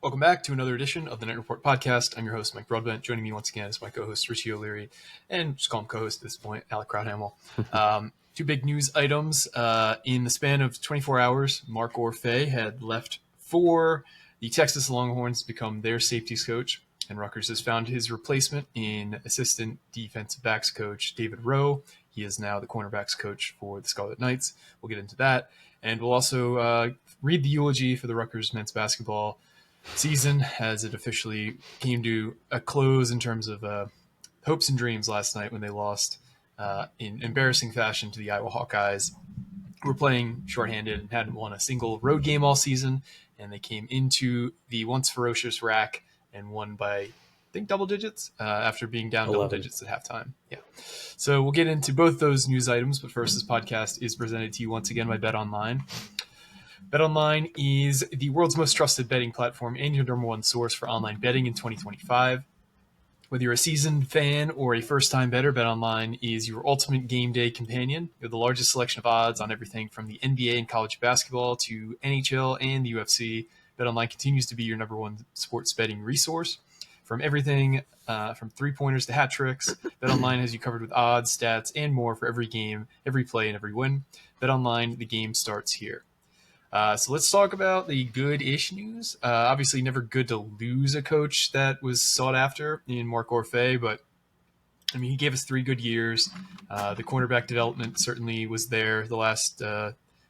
Welcome back to another edition of the Night Report podcast. I'm your host, Mike Broadbent. Joining me once again is my co-host, Richie O'Leary, and just call him co-host at this point, Alec Crowdhamel. Two big news items. In the span of 24 hours, Mark Orphey had left for the Texas Longhorns to become their safeties coach, and Rutgers has found his replacement in assistant defensive backs coach David Rowe. He is now the cornerbacks coach for the Scarlet Knights. We'll get into that. And we'll also read the eulogy for the Rutgers men's basketball season as it officially came to a close in terms of hopes and dreams last night when they lost in embarrassing fashion to the Iowa Hawkeyes. Were playing shorthanded and hadn't won a single road game all season, and they came into the once ferocious RAC and won by, I think, double digits after being down 11. Double digits at halftime. Yeah. So we'll get into both those news items, but first, this podcast is presented to you once again by Betonline. Betonline is the world's most trusted betting platform and your number one source for online betting in 2025. Whether you're a seasoned fan or a first-time bettor, BetOnline is your ultimate game day companion. You have the largest selection of odds on everything from the NBA and college basketball to NHL and the UFC. BetOnline continues to be your number one sports betting resource. From everything from three-pointers to hat tricks, BetOnline has you covered with odds, stats, and more for every game, every play, and every win. BetOnline, the game starts here. So let's talk about the good-ish news. Obviously, never good to lose a coach that was sought after in Mark Orphey, but I mean, he gave us 3 good years. The cornerback development certainly was there the last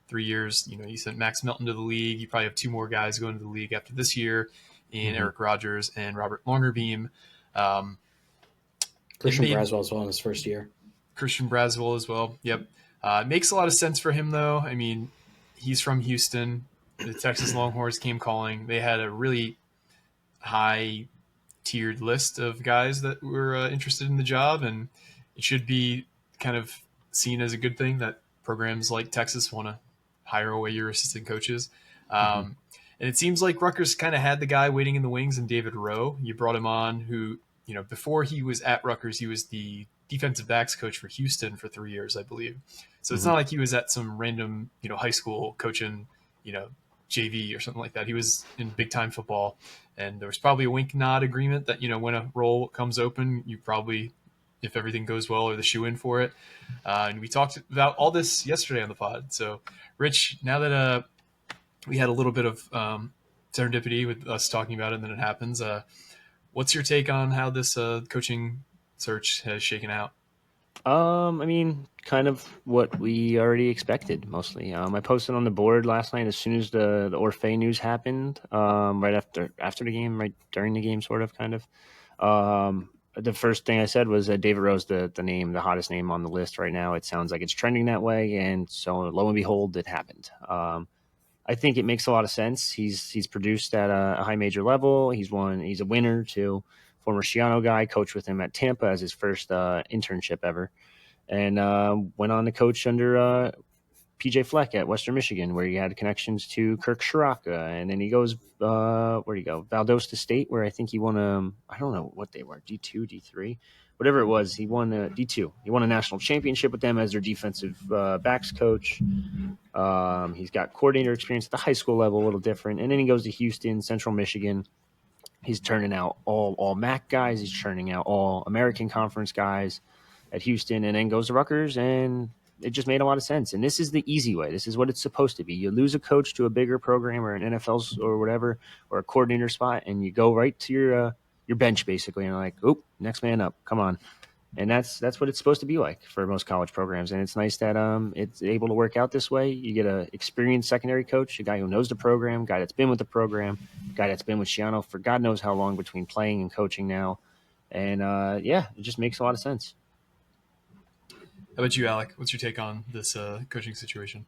3 years. You know, you sent Max Melton to the league. You probably have 2 more guys going to the league after this year in Eric Rogers and Robert Longerbeam. Christian Braswell as well in his first year. Christian Braswell as well. Yep. It makes a lot of sense for him, though. I mean, he's from Houston. The Texas Longhorns came calling. They had a really high-tiered list of guys that were interested in the job, and it should be kind of seen as a good thing that programs like Texas want to hire away your assistant coaches. And it seems like Rutgers kind of had the guy waiting in the wings in David Rowe. You brought him on who, you know, before he was at Rutgers, he was the defensive backs coach for Houston for 3 years, I believe. So it's not like he was at some random, you know, high school coaching, you know, JV or something like that. He was in big time football, and there was probably a wink nod agreement that, you know, when a role comes open, you probably, if everything goes well, are the shoe in for it. And we talked about all this yesterday on the pod. So, Rich, now that we had a little bit of serendipity with us talking about it, and then it happens, what's your take on how this coaching search has shaken out? I mean, kind of what we already expected, mostly. I posted on the board last night as soon as the Orphey news happened, right after the game, right during the game, sort of, kind of. The first thing I said was David Rowe's the name, the hottest name on the list right now. It sounds like it's trending that way, and so lo and behold, it happened. I think it makes a lot of sense. He's produced at a high major level. He's a winner too. Former Schiano guy, coached with him at Tampa as his first internship ever, and went on to coach under PJ Fleck at Western Michigan, where he had connections to Kirk Shiraka. And then he goes, where'd he go? Valdosta State, where I think he won I don't know what they were, D2, D3, whatever it was. He won D2. He won a national championship with them as their defensive backs coach. He's got coordinator experience at the high school level, a little different. And then he goes to Houston, Central Michigan. He's turning out all MAC guys. He's churning out all American Conference guys at Houston, and then goes to Rutgers, and it just made a lot of sense. And this is the easy way. This is what it's supposed to be. You lose a coach to a bigger program or an NFL's or whatever, or a coordinator spot, and you go right to your bench basically, and you're like, "Oop, next man up, come on." And that's what it's supposed to be like for most college programs. And it's nice that it's able to work out this way. You get an experienced secondary coach, a guy who knows the program, a guy that's been with the program, a guy that's been with Schiano for God knows how long between playing and coaching now. And it just makes a lot of sense. How about you, Alec? What's your take on this coaching situation?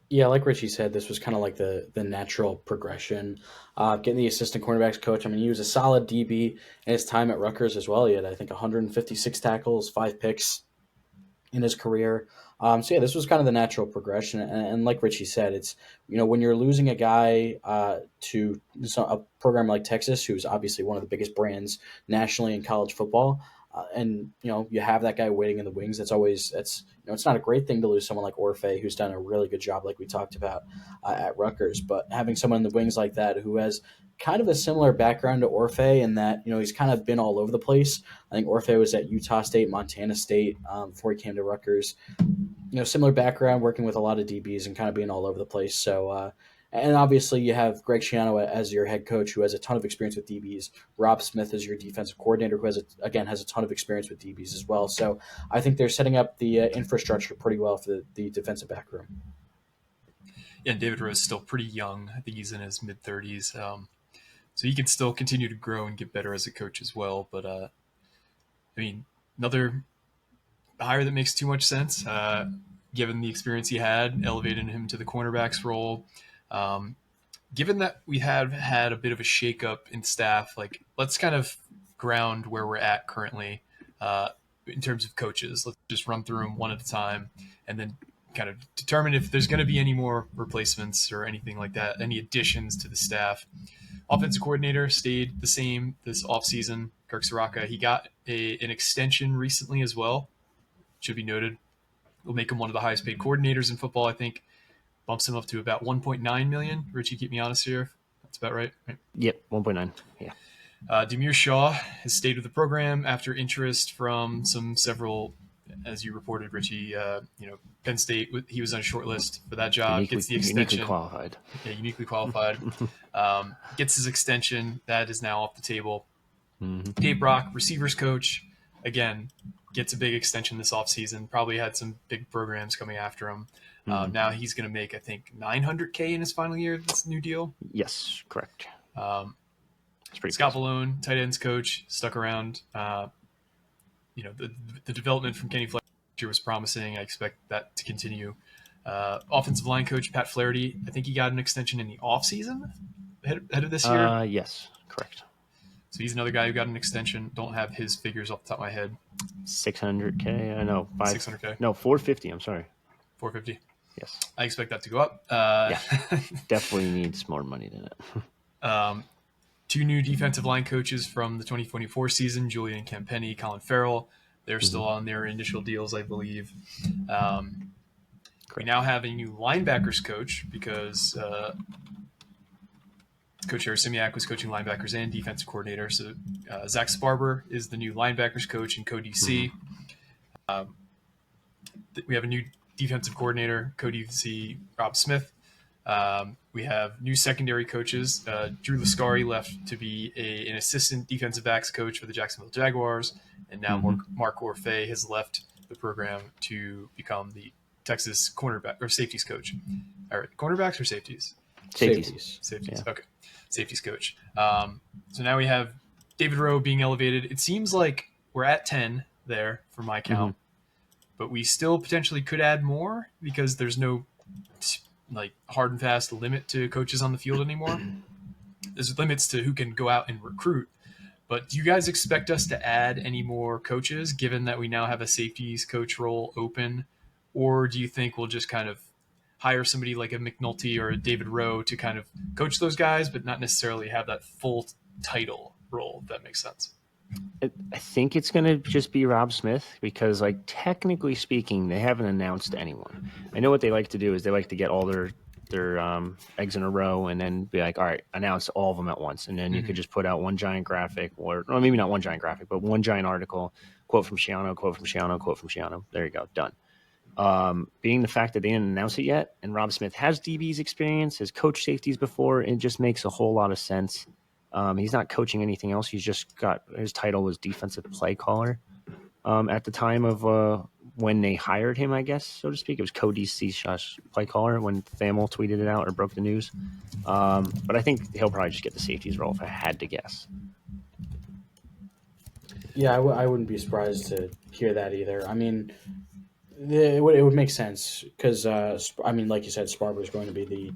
Yeah, like Richie said, this was kind of like the natural progression. Getting the assistant cornerbacks coach, I mean, he was a solid DB in his time at Rutgers as well. He had, I think, 156 tackles, 5 picks in his career. This was kind of the natural progression. And like Richie said, it's, you know, when you're losing a guy to a program like Texas, who's obviously one of the biggest brands nationally in college football, And you have that guy waiting in the wings. It's not a great thing to lose someone like Orphey, who's done a really good job, like we talked about at Rutgers. But having someone in the wings like that who has kind of a similar background to Orphey in that he's kind of been all over the place. I think Orphey was at Utah State, Montana State before he came to Rutgers. Similar background, working with a lot of DBs and kind of being all over the place. So, and obviously you have Greg Schiano as your head coach, who has a ton of experience with DBs. Rob Smith is your defensive coordinator, who has a ton of experience with DBs as well. So I think they're setting up the infrastructure pretty well for the defensive back room. Yeah, and David Rowe is still pretty young. I think he's in his mid-30s. So he can still continue to grow and get better as a coach as well. But, another hire that makes too much sense, given the experience he had, elevating him to the cornerbacks role. Given that we have had a bit of a shakeup in staff, let's kind of ground where we're at currently in terms of coaches. Let's just run through them one at a time and then kind of determine if there's going to be any more replacements or anything like that, any additions to the staff. Offensive coordinator stayed the same this offseason. Kirk Soraka, he got an extension recently as well. Should be noted. Will make him one of the highest paid coordinators in football, I think. Bumps him up to about $1.9 million. Richie, keep me honest here. That's about right? Yep, 1.9. Yeah. Demir Shaw has stayed with the program after interest from several, as you reported, Richie. Penn State. He was on a short list for that job. Gets the extension. Uniquely qualified. Yeah, uniquely qualified. Gets his extension. That is now off the table. Mm-hmm. Dave Brock, receivers coach, again, gets a big extension this offseason. Probably had some big programs coming after him. Mm-hmm. Now he's going to make, I think, $900K in his final year of this new deal. Yes, correct. Scott Malone, tight ends coach, stuck around. The development from Kenny Fletcher was promising. I expect that to continue. Offensive line coach Pat Flaherty, I think he got an extension in the offseason ahead of this year. Yes, correct. So he's another guy who got an extension. Don't have his figures off the top of my head. $600K. I know. $600K. No, $450. I'm sorry. $450. Yes. I expect that to go up. Yeah, definitely needs more money than it. Two new defensive line coaches from the 2024 season, Julian Campenny, Colin Farrell. They're still on their initial deals, I believe. We now have a new linebackers coach because Coach Harry Simiak was coaching linebackers and defensive coordinator. So Zach Sparber is the new linebackers coach and co-DC. We have a new defensive coordinator, co-DC Rob Smith. We have new secondary coaches. Drew Lascari left to be an assistant defensive backs coach for the Jacksonville Jaguars. And now Mark Orphey has left the program to become the Texas cornerback or safeties coach. All right, cornerbacks or safeties? Safeties. Yeah. Okay. Safeties coach. So now we have David Rowe being elevated. It seems like we're at 10 there for my count, but we still potentially could add more because there's no hard and fast limit to coaches on the field anymore. There's limits to who can go out and recruit. But do you guys expect us to add any more coaches given that we now have a safeties coach role open? Or do you think we'll just kind of hire somebody like a McNulty or a David Rowe to kind of coach those guys, but not necessarily have that full title role, if that makes sense? I think it's going to just be Rob Smith because, technically speaking, they haven't announced anyone. I know what they like to do is they like to get all their eggs in a row and then be like, all right, announce all of them at once. And then you could just put out one giant graphic or maybe not one giant graphic, but one giant article, quote from Schiano, quote from Schiano, quote from Schiano. There you go. Done. Being the fact that they didn't announce it yet and Rob Smith has DB's experience, has coached safeties before, it just makes a whole lot of sense. He's not coaching anything else. He's just got his title was defensive play caller at the time of when they hired him, I guess, so to speak. It was co-DC play caller when Thamel tweeted it out or broke the news. But I think he'll probably just get the safeties role if I had to guess. Yeah, I wouldn't be surprised to hear that either. I mean, it would make sense because, like you said, Sparber's going to be the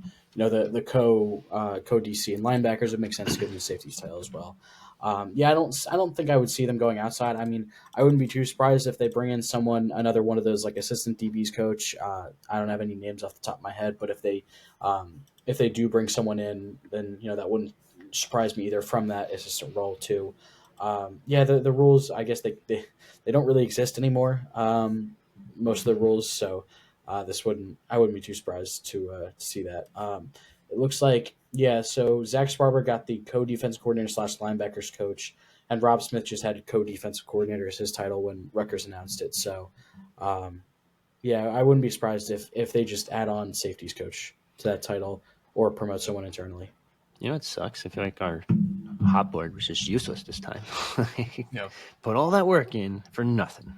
co-DC and linebackers. It makes sense to give them the safeties title as well. I don't think I would see them going outside. I mean, I wouldn't be too surprised if they bring in another one of those assistant DBs coach. I don't have any names off the top of my head, but if they do bring someone in, then that wouldn't surprise me either from that assistant role too. The rules, I guess they don't really exist anymore. Most of the rules, so I wouldn't be too surprised to see that. It looks like so Zach Sparber got the co-defense coordinator / linebackers coach, and Rob Smith just had co-defensive coordinator as his title when Rutgers announced it. So, I wouldn't be surprised if they just add on safeties coach to that title or promote someone internally. You know, it sucks. I feel like our hot board was just useless this time. Yeah. Put all that work in for nothing.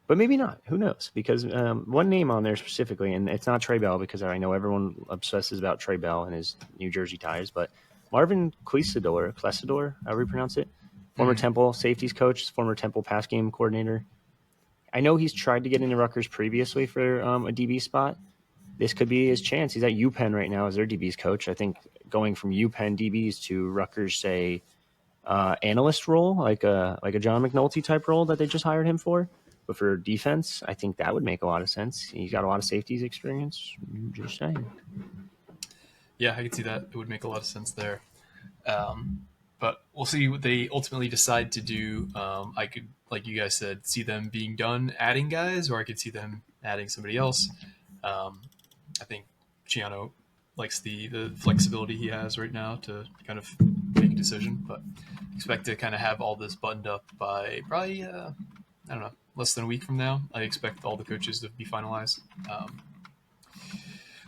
But maybe not. Who knows? Because one name on there specifically, and it's not Trey Bell, because I know everyone obsesses about Trey Bell and his New Jersey ties, but Marvin Clesador, however you pronounce it, former Temple safeties coach, former Temple pass game coordinator. I know he's tried to get into Rutgers previously for a DB spot. This could be his chance. He's at UPenn right now as their DB's coach. I think going from UPenn DBs to Rutgers, say, analyst role, like a John McNulty type role that they just hired him for. But for defense, I think that would make a lot of sense. He's got a lot of safeties experience. Just saying. Yeah, I could see that. It would make a lot of sense there. But we'll see what they ultimately decide to do. I could, like you guys said, see them being done adding guys, or I could see them adding somebody else. I think Chiano likes the flexibility he has right now to kind of make a decision, but expect to kind of have all this buttoned up by probably, I don't know, less than a week from now. I expect all the coaches to be finalized.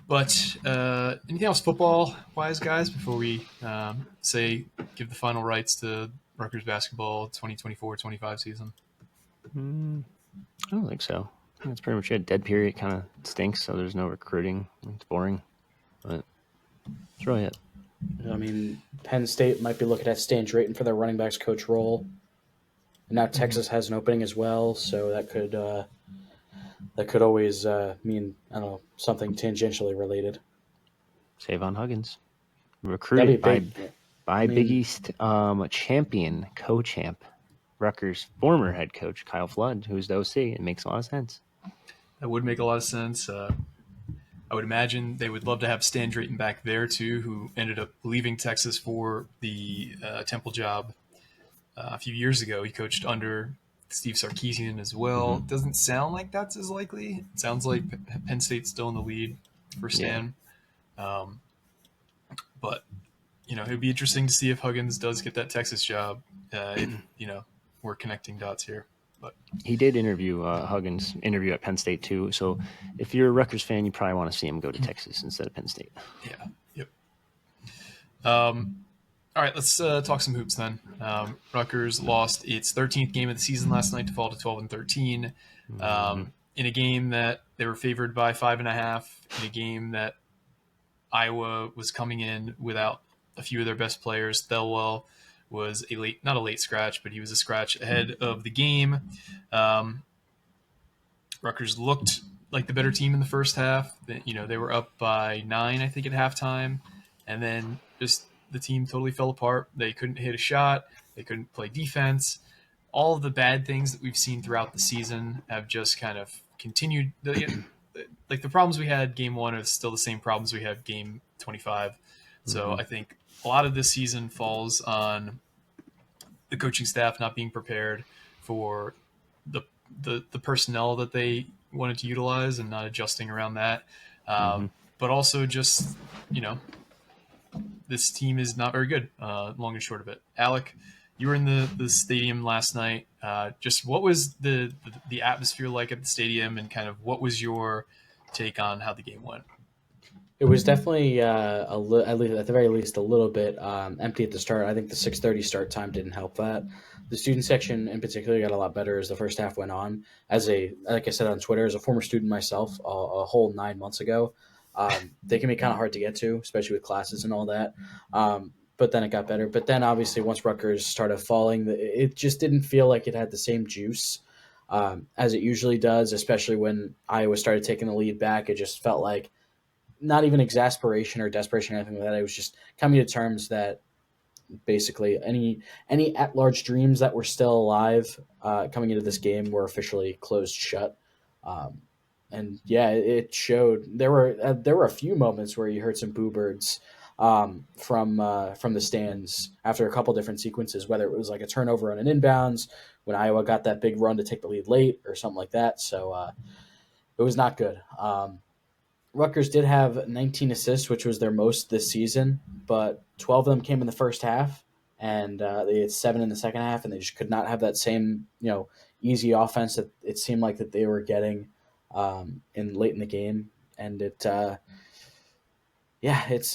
But anything else football-wise, guys, before we give the final rights to Rutgers basketball 2024-25 season? I don't think so. I think that's pretty much it. Dead period kind of stinks, so there's no recruiting. It's boring, but that's really it. I mean, Penn State might be looking at Stan Drayton for their running backs coach role. And now Texas has an opening as well, so that could always mean, I don't know, something tangentially related. Savon Huggins, recruited by Big East champion, co-champ, Rutgers former head coach Kyle Flood, who's the OC. It makes a lot of sense. That would make a lot of sense. I would imagine they would love to have Stan Drayton back there too, who ended up leaving Texas for the Temple job a few years ago. He coached under Steve Sarkisian as well. Doesn't sound like that's as likely. It sounds like Penn State's still in the lead for Stan. Yeah. But it would be interesting to see if Huggins does get that Texas job. We're connecting dots here. But he did Huggins interview at Penn State too. So if you're a Rutgers fan, you probably want to see him go to Texas instead of Penn State. Yeah. Yep. All right, let's talk some hoops then. Rutgers lost its 13th game of the season last night to fall to 12-13. In a game that they were favored by 5.5. In a game that Iowa was coming in without a few of their best players. Thelwell was not a late scratch, but he was a scratch ahead of the game. Rutgers looked like the better team in the first half. They were up by 9, I think, at halftime, and then just the team totally fell apart. They couldn't hit a shot. They couldn't play defense. All of the bad things that we've seen throughout the season have just kind of continued. Like the problems we had game 1 are still the same problems we had game 25. So I think a lot of this season falls on the coaching staff not being prepared for the personnel that they wanted to utilize and not adjusting around that. But also just, this team is not very good, long and short of it. Alec, you were in the stadium last night. Just what was the atmosphere like at the stadium, and kind of what was your take on how the game went? It was definitely at the very least a little bit empty at the start. I think the 6:30 start time didn't help that. The student section in particular got a lot better as the first half went on. Like I said on Twitter, as a former student myself, a whole 9 months ago, they can be kind of hard to get to, especially with classes and all that. But then it got better. But then obviously once Rutgers started falling, it just didn't feel like it had the same juice as it usually does, especially when Iowa started taking the lead back. It just felt like not even exasperation or desperation or anything like that. It was just coming to terms that basically any at-large dreams that were still alive coming into this game were officially closed shut. And yeah, it showed. There were a few moments where you heard some boo birds from the stands after a couple different sequences, whether it was like a turnover on an inbounds when Iowa got that big run to take the lead late or something like that. So it was not good. Rutgers did have 19 assists, which was their most this season, but 12 of them came in the first half, and they had 7 in the second half, and they just could not have that same easy offense that it seemed like that they were getting in late in the game. And it's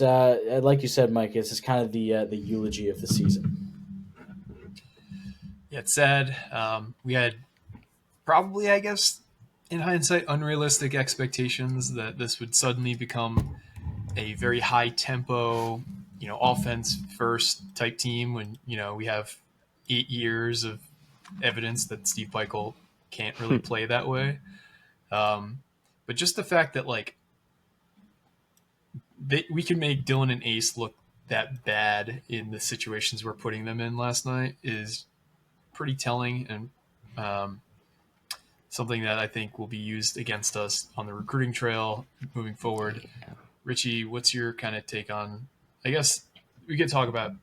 like you said, Mike, it's just kind of the eulogy of the season. Yeah, it's sad. We had probably, I guess, in hindsight, unrealistic expectations that this would suddenly become a very high tempo, offense first type team when, we have 8 years of evidence that Steve Peichel can't really play that way. But just the fact that we can make Dylan and Ace look that bad in the situations we're putting them in last night is pretty telling, and something that I think will be used against us on the recruiting trail moving forward. Richie, what's your kind of take on, I guess we could talk about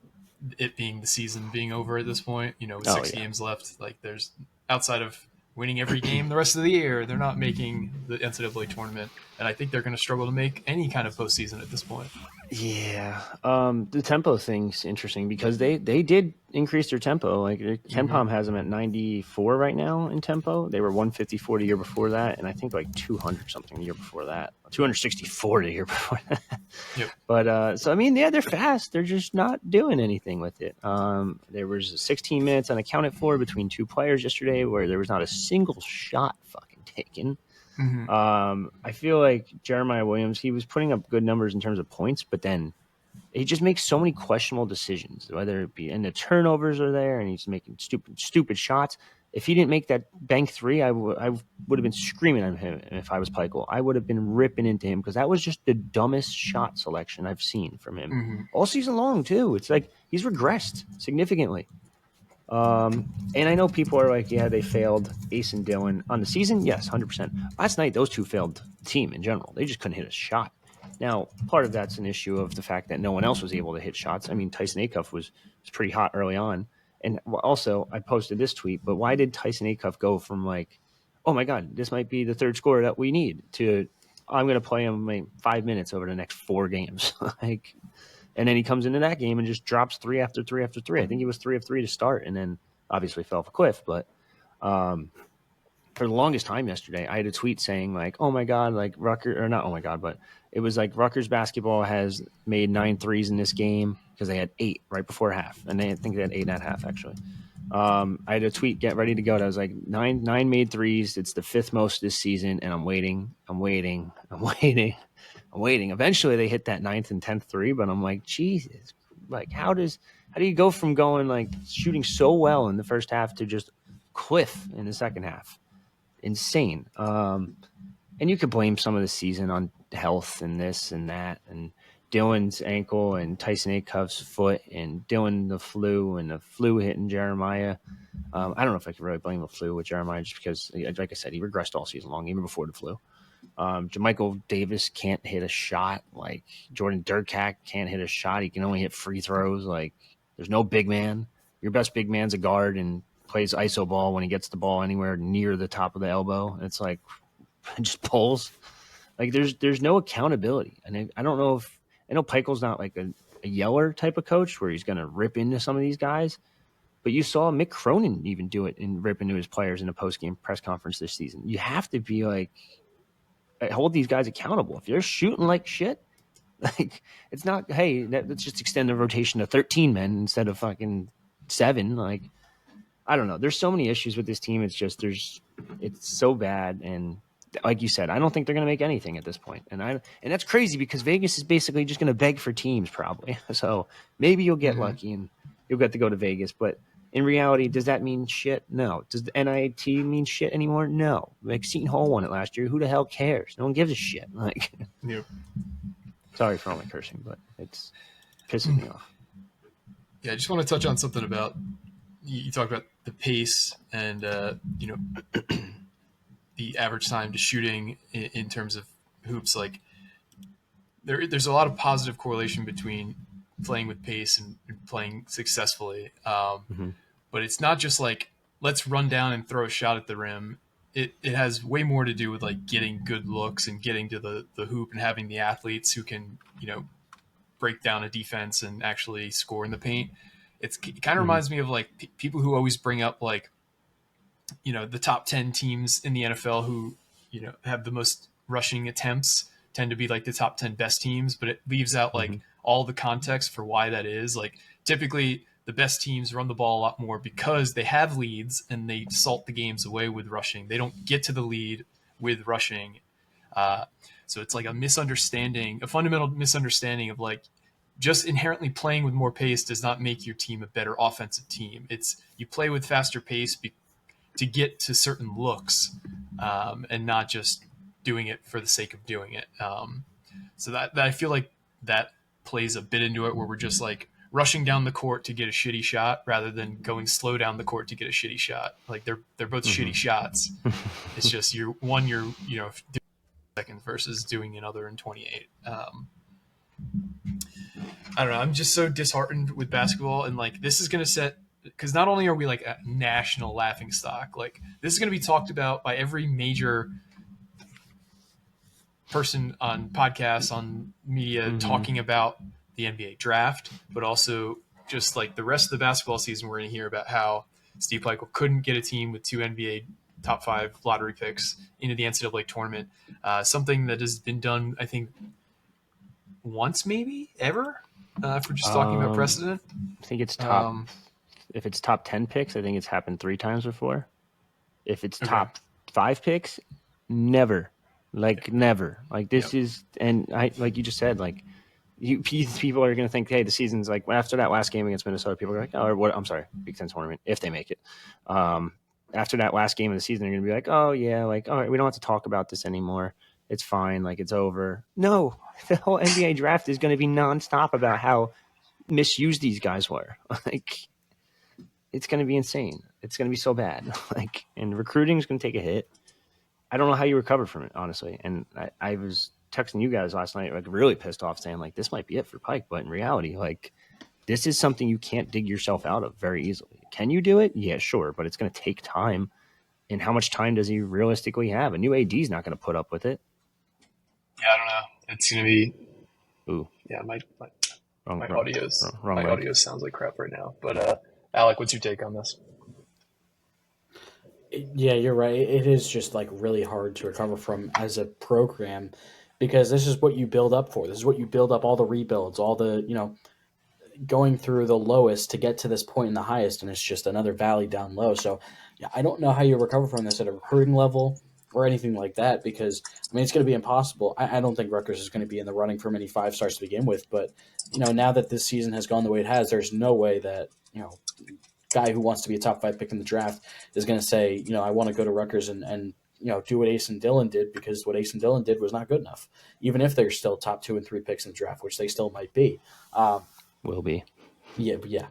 it being the season being over at this point, with 6 games left. Like, there's, outside of winning every game the rest of the year, they're not making the NCAA tournament. And I think they're going to struggle to make any kind of postseason at this point. Yeah. The tempo thing's interesting because they did increase their tempo. Like KenPom has them at 94 right now in tempo. They were 154 the year before that, and I think like 200 something the year before that. 264 the year before that. Yep. But so I mean, yeah, they're fast. They're just not doing anything with it. There was 16 minutes unaccounted for between two players yesterday where there was not a single shot fucking taken. I feel like Jeremiah Williams, he was putting up good numbers in terms of points, but then he just makes so many questionable decisions, whether it be, and the turnovers are there and he's making stupid shots. If he didn't make that bank three, I would have been screaming at him if I was Peichel. I would have been ripping into him because that was just the dumbest shot selection I've seen from him all season long too. It's like he's regressed significantly. And I know people are like, yeah, they failed Ace and Dylan on the season. Yes, 100%. Last night, those two failed the team in general. They just couldn't hit a shot. Now, part of that's an issue of the fact that no one else was able to hit shots. I mean, Tyson Acuff was pretty hot early on. And also, I posted this tweet, but why did Tyson Acuff go from like, oh my God, this might be the third scorer that we need, to I'm going to play him like 5 minutes over the next 4 games? And then he comes into that game and just drops 3 after 3 after 3. I think he was 3 of 3 to start, and then obviously fell off a cliff. But for the longest time yesterday, I had a tweet saying like, "Oh my God, like Rutgers," or not, "Oh my God," but it was like Rutgers basketball has made 9 threes in this game because they had 8 right before half, and I think they had 8 at half actually. I had a tweet get ready to go. And I was like, nine made threes. It's the 5th most this season, and I'm waiting. Eventually, they hit that 9th and 10th three, but I'm like, Jesus, like how do you go from going like shooting so well in the first half to just cliff in the second half? Insane. And you could blame some of the season on health and this and that, and Dylan's ankle and Tyson Acuff's foot, and Dylan the flu, and the flu hitting Jeremiah. I don't know if I can really blame the flu with Jeremiah, just because, like I said, he regressed all season long, even before the flu. Jermichael Davis can't hit a shot. Like Jordan Durkak can't hit a shot. He can only hit free throws. Like there's no big man. Your best big man's a guard and plays iso ball when he gets the ball anywhere near the top of the elbow. It's like just pulls. Like there's no accountability. And I don't know if I know Peichel's not like a yeller type of coach where he's going to rip into some of these guys. But you saw Mick Cronin even do it and rip into his players in a post-game press conference this season. You have to be like, hold these guys accountable. If they're shooting like shit, like it's not, hey, let's just extend the rotation to 13 men instead of fucking 7. Like, I don't know. There's so many issues with this team. It's just, it's so bad. And like you said, I don't think they're going to make anything at this point. And that's crazy because Vegas is basically just going to beg for teams probably. So maybe you'll get lucky and you'll get to go to Vegas. But in reality, does that mean shit? No. Does the NIT mean shit anymore? No. Like Seton Hall won it last year. Who the hell cares? No one gives a shit. Like, Yep. Sorry for all my cursing, but it's pissing me off. Yeah, I just want to touch on something about, you talked about the pace and the average time to shooting in terms of hoops. Like there's a lot of positive correlation between playing with pace and playing successfully. Mm-hmm. But it's not just like, let's run down and throw a shot at the rim. It has way more to do with like getting good looks and getting to the hoop and having the athletes who can, break down a defense and actually score in the paint. It kind of Mm-hmm. reminds me of like people who always bring up like, the top 10 teams in the NFL who, have the most rushing attempts tend to be like the top 10 best teams, but it leaves out Mm-hmm. like all the context for why that is. Like typically the best teams run the ball a lot more because they have leads and they salt the games away with rushing. They don't get to the lead with rushing. Uh, so it's like a fundamental misunderstanding of like, just inherently playing with more pace does not make your team a better offensive team. It's you play with faster pace to get to certain looks, and not just doing it for the sake of doing it. So that I feel like that plays a bit into it, where we're just like rushing down the court to get a shitty shot rather than going slow down the court to get a shitty shot. Like they're both shitty shots. It's just you're doing seconds versus doing another in 28. I don't know. I'm just so disheartened with basketball, and like this is going to set, because not only are we like a national laughing stock, like this is going to be talked about by every major person on podcasts, on media, talking about the NBA draft, but also just like the rest of the basketball season, we're going to hear about how Steve Pikiell couldn't get a team with 2 NBA top 5 lottery picks into the NCAA tournament. Something that has been done, I think, once, maybe ever, if we're just talking about precedent. I think it's top. If it's top 10 picks, I think it's happened 3 times before. If it's top 5 picks, never. Like never. Like this is, and I like you just said, like people are going to think, hey, the season's like after that last game against Minnesota, people are like, oh, or what? I'm sorry, Big Ten tournament if they make it. After that last game of the season, they're going to be like, oh yeah, like all right, we don't have to talk about this anymore. It's fine, like it's over. No, the whole NBA draft is going to be nonstop about how misused these guys were. Like it's going to be insane. It's going to be so bad. Like, and recruiting is going to take a hit. I don't know how you recover from it, honestly. And I was texting you guys last night, like really pissed off, saying like this might be it for Pike, but in reality, like this is something you can't dig yourself out of very easily. Can you do it? Yeah, sure, but it's going to take time. And how much time does he realistically have? A new AD is not going to put up with it. Yeah, I don't know. It's going to be. Ooh. Yeah, my Wrong audio sounds like crap right now. But Alec, what's your take on this? Yeah, you're right. It is just like really hard to recover from as a program, because this is what you build up for. This is what you build up all the rebuilds, all the, going through the lowest to get to this point in the highest, and it's just another valley down low. So yeah, I don't know how you recover from this at a recruiting level or anything like that, because I mean it's going to be impossible. I don't think Rutgers is going to be in the running for many 5 stars to begin with, but now that this season has gone the way it has, there's no way that guy who wants to be a top 5 pick in the draft is going to say, I want to go to Rutgers and do what Ace and Dillon did, because what Ace and Dillon did was not good enough, even if they're still top 2 and 3 picks in the draft, which they still might be. Will be. Yeah.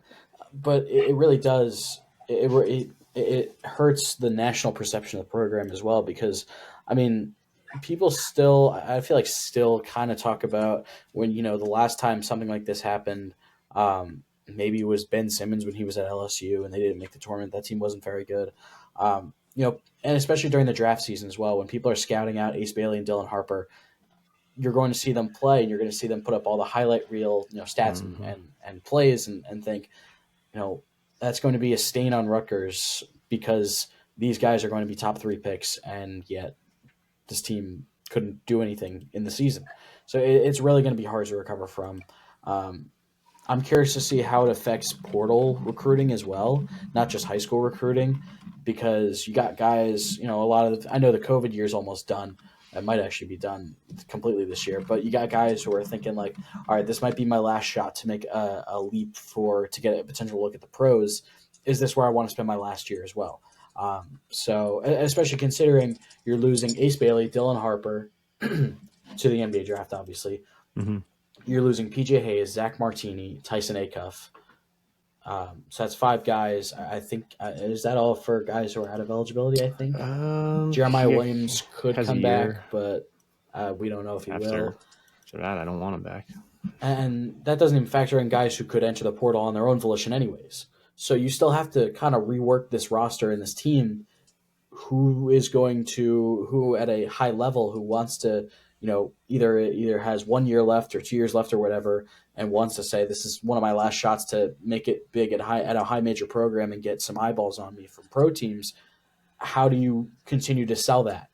But it really does. It hurts the national perception of the program as well, because, I mean, people still, I feel like still kind of talk about when, the last time something like this happened, maybe it was Ben Simmons when he was at LSU and they didn't make the tournament. That team wasn't very good. And especially during the draft season as well, when people are scouting out Ace Bailey and Dylan Harper, you're going to see them play and you're going to see them put up all the highlight reel, stats and plays and think, that's going to be a stain on Rutgers, because these guys are going to be top 3 picks, and yet this team couldn't do anything in the season. So it's really going to be hard to recover from. I'm curious to see how it affects portal recruiting as well, not just high school recruiting, because you got guys, I know the COVID year is almost done. It might actually be done completely this year, but you got guys who are thinking like, all right, this might be my last shot to make a leap to get a potential look at the pros. Is this where I want to spend my last year as well? So especially considering you're losing Ace Bailey, Dylan Harper to the NBA draft, obviously. Mm-hmm. You're losing PJ Hayes, Zach Martini, Tyson Acuff. So that's 5 guys. I think is that all for guys who are out of eligibility? I think Jeremiah Williams could come back, but we don't know if he will. After that, I don't want him back. And that doesn't even factor in guys who could enter the portal on their own volition anyways. So you still have to kind of rework this roster and this team who at a high level who wants to, either has 1 year left or 2 years left or whatever, and wants to say this is one of my last shots to make it big at a high major program and get some eyeballs on me from pro teams. How do you continue to sell that?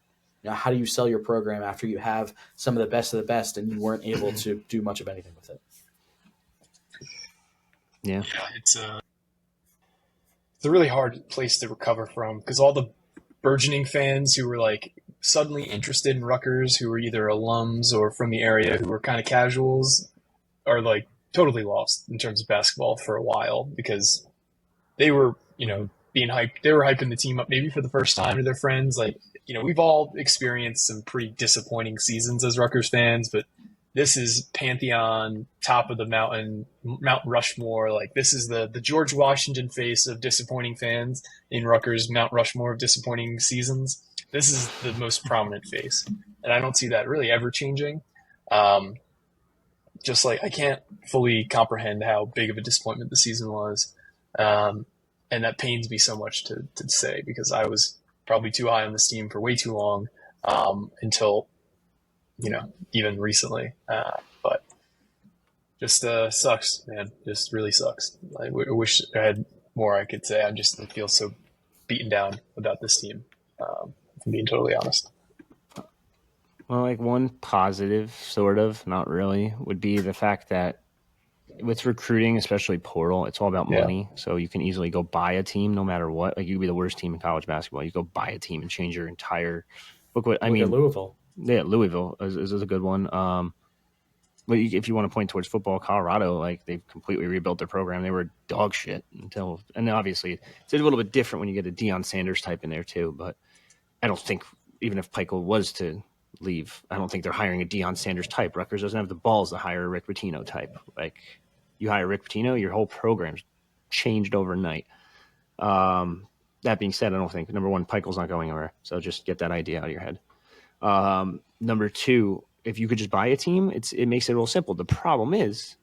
How do you sell your program after you have some of the best and you weren't able to do much of anything with it? Yeah, it's a really hard place to recover from, because all the burgeoning fans who were like suddenly interested in Rutgers, who were either alums or from the area, who were kind of casuals, are like totally lost in terms of basketball for a while, because they were, being hyped. They were hyping the team up maybe for the first time to their friends. Like, we've all experienced some pretty disappointing seasons as Rutgers fans, but this is Pantheon, top of the mountain, Mount Rushmore. Like, this is the George Washington face of disappointing fans in Rutgers, Mount Rushmore of disappointing seasons. This is the most prominent face. And I don't see that really ever changing. Just like I can't fully comprehend how big of a disappointment the season was. And that pains me so much to say, because I was probably too high on this team for way too long, until, even recently. But just sucks, man. Just really sucks. I wish I had more I could say. I feel so beaten down about this team, if I'm being totally honest. Well, like one positive, sort of, not really, would be the fact that with recruiting, especially portal, it's all about money. So you can easily go buy a team no matter what. Like, you could be the worst team in college basketball. You go buy a team and change your entire – look at Louisville. Yeah, Louisville is a good one. But if you want to point towards football, Colorado, like, they've completely rebuilt their program. They were dog shit until – and obviously it's a little bit different when you get a Deion Sanders type in there too. But I don't think – even if Pikiell was to leave, I don't think they're hiring a Deion Sanders type. Rutgers doesn't have the balls to hire a Rick Pitino type. Like, you hire Rick Pitino, your whole program's changed overnight. That being said, I don't think, number one, Pikiell's not going anywhere. So just get that idea out of your head. Number two, if you could just buy a team, it makes it real simple. The problem is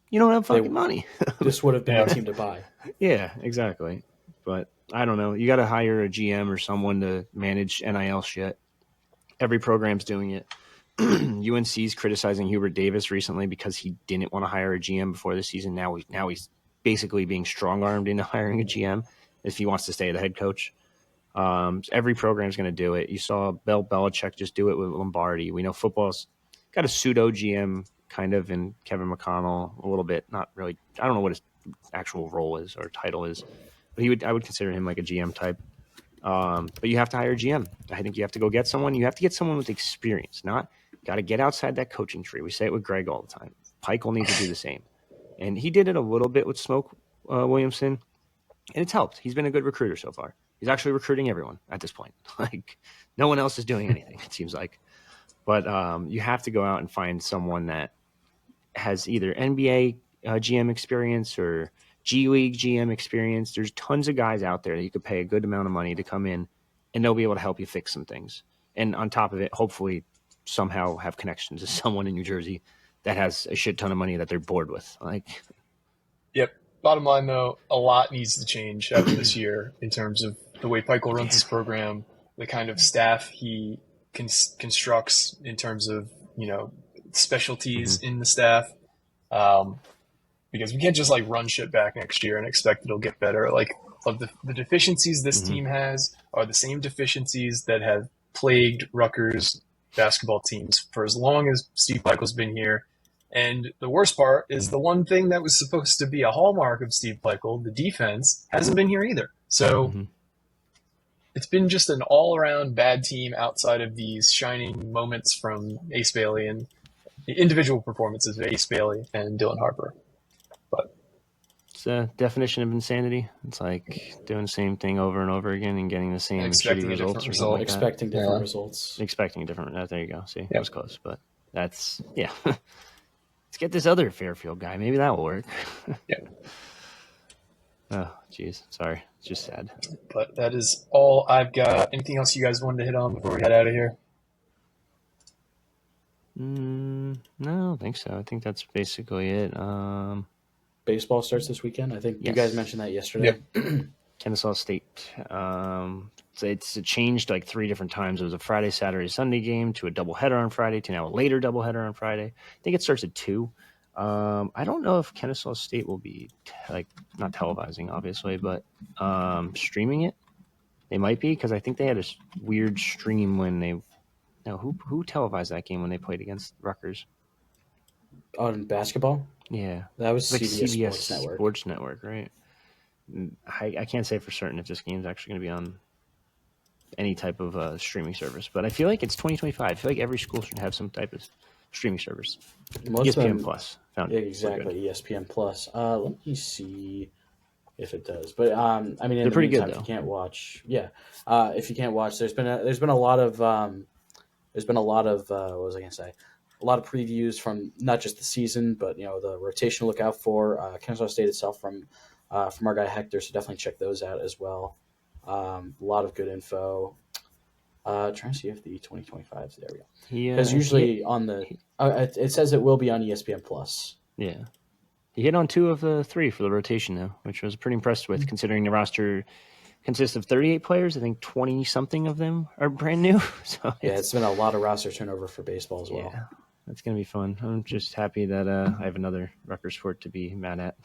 you don't have fucking money. This would have been a team to buy. Yeah, exactly. But I don't know. You got to hire a GM or someone to manage NIL shit. Every program's doing it. UNC's criticizing Hubert Davis recently because he didn't want to hire a GM before the season. Now he's basically being strong-armed into hiring a GM if he wants to stay the head coach. Every program's going to do it. You saw Bill Belichick just do it with Lombardi. We know football's got a pseudo GM kind of in Kevin McConnell a little bit. Not really. I don't know what his actual role is or title is, but I would consider him like a GM type. But you have to hire a GM. I think you have to go get someone. You have to get someone with experience. Got to get outside that coaching tree. We say it with Greg all the time. Pikiell needs to do the same. And he did it a little bit with Smoke Williamson, and it's helped. He's been a good recruiter so far. He's actually recruiting everyone at this point. Like, no one else is doing anything, it seems like. But you have to go out and find someone that has either NBA GM experience or G League GM experience. There's tons of guys out there that you could pay a good amount of money to come in, and they'll be able to help you fix some things. And on top of it, hopefully somehow have connections to someone in New Jersey that has a shit ton of money that they're bored with. Yep. Bottom line, though, a lot needs to change after this year in terms of the way Pikiell runs his program, the kind of staff he constructs in terms of, specialties in the staff. Because we can't just run shit back next year and expect it'll get better. The deficiencies this team has are the same deficiencies that have plagued Rutgers basketball teams for as long as Steve Pikiell's been here. And the worst part is the one thing that was supposed to be a hallmark of Steve Pikiell, the defense, hasn't been here either. So it's been just an all-around bad team outside of these shining moments from Ace Bailey and the individual performances of Ace Bailey and Dylan Harper. But it's a definition of insanity. It's like doing the same thing over and over again and getting the same shitty results or something like expecting that. different results. Expecting different. There you go. See, that was close, but that's Let's get this other Fairfield guy. Maybe that will work. Yeah. Oh, geez. Sorry. It's just sad. But that is all I've got. Anything else you guys wanted to hit on before we head out of here? No, I don't think so. I think that's basically it. Baseball starts this weekend. I think you Yes. guys mentioned that yesterday. Kennesaw State. So it changed like 3 different times. It was a Friday, Saturday, Sunday game to a doubleheader on Friday to now a later doubleheader on Friday. I think it starts at 2. I don't know if Kennesaw State will be not televising, obviously, but streaming it. They might be, because I think they had a weird stream when they. No, who televised that game when they played against Rutgers? On basketball? Yeah, That was like CBS Sports Network, right? I can't say for certain if this game's actually going to be on any type of streaming service, but I feel like it's 2025. I feel like every school should have some type of streaming service. Most ESPN of them, Plus. Found yeah, it. exactly. ESPN Plus. Let me see if it does. But I mean, in They're the pretty meantime, good, if you though. can't watch, if you can't watch, there's been a lot of what was I gonna say? A lot of previews from not just the season, but the rotation to look out for Kennesaw State itself from our guy Hector. So definitely check those out as well. A lot of good info. Trying to see if the 2025s. There we go. Because usually on the it says it will be on ESPN Plus. Yeah. He hit on 2 of the 3 for the rotation, though, which I was pretty impressed with, considering the roster consists of 38 players. I think 20-something of them are brand new. So it's been a lot of roster turnover for baseball as well. Yeah, that's going to be fun. I'm just happy that I have another Rutgers sport to be mad at.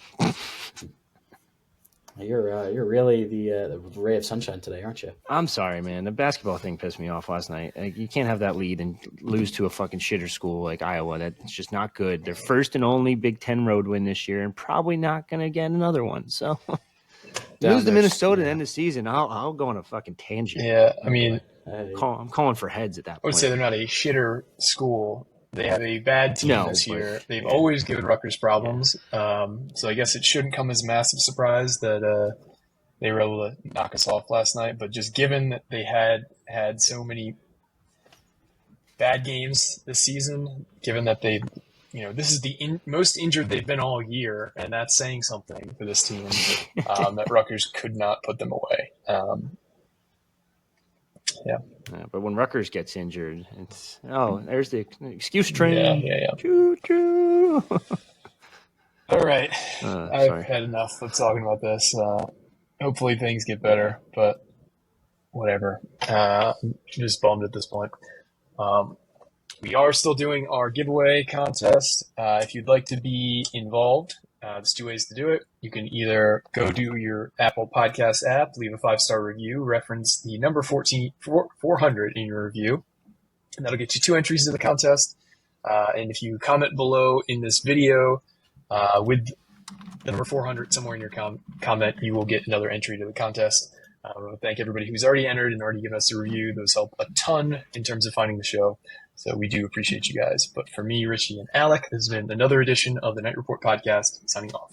You're really the ray of sunshine today, aren't you? I'm sorry, man. The basketball thing pissed me off last night. Like, you can't have that lead and lose to a fucking shitter school like Iowa. That's just not good. Their first and only Big Ten road win this year, and probably not going to get another one. So lose to Minnesota at the end of the season. I'll go on a fucking tangent. Yeah, I mean, I'm calling for heads at that point. I would say they're not a shitter school. They have a bad team this year. They've always given Rutgers problems. So I guess it shouldn't come as a massive surprise that they were able to knock us off last night. But just given that they had so many bad games this season, given that this is the most injured they've been all year, and that's saying something for this team, that Rutgers could not put them away. Yeah, but when Rutgers gets injured, it's there's the excuse train. Yeah. Choo choo. All right, I've had enough of talking about this. Hopefully things get better, but whatever. I'm just bummed at this point. We are still doing our giveaway contest. If you'd like to be involved, there's 2 ways to do it. You can either go to your Apple Podcast app, leave a 5-star review, reference the number 400 in your review, and that'll get you 2 entries to the contest. And if you comment below in this video with the number 400 somewhere in your comment, you will get another entry to the contest. I want to thank everybody who's already entered and already given us a review. Those help a ton in terms of finding the show. So we do appreciate you guys. But for me, Richie, and Alec, this has been another edition of the Night Report podcast. Signing off.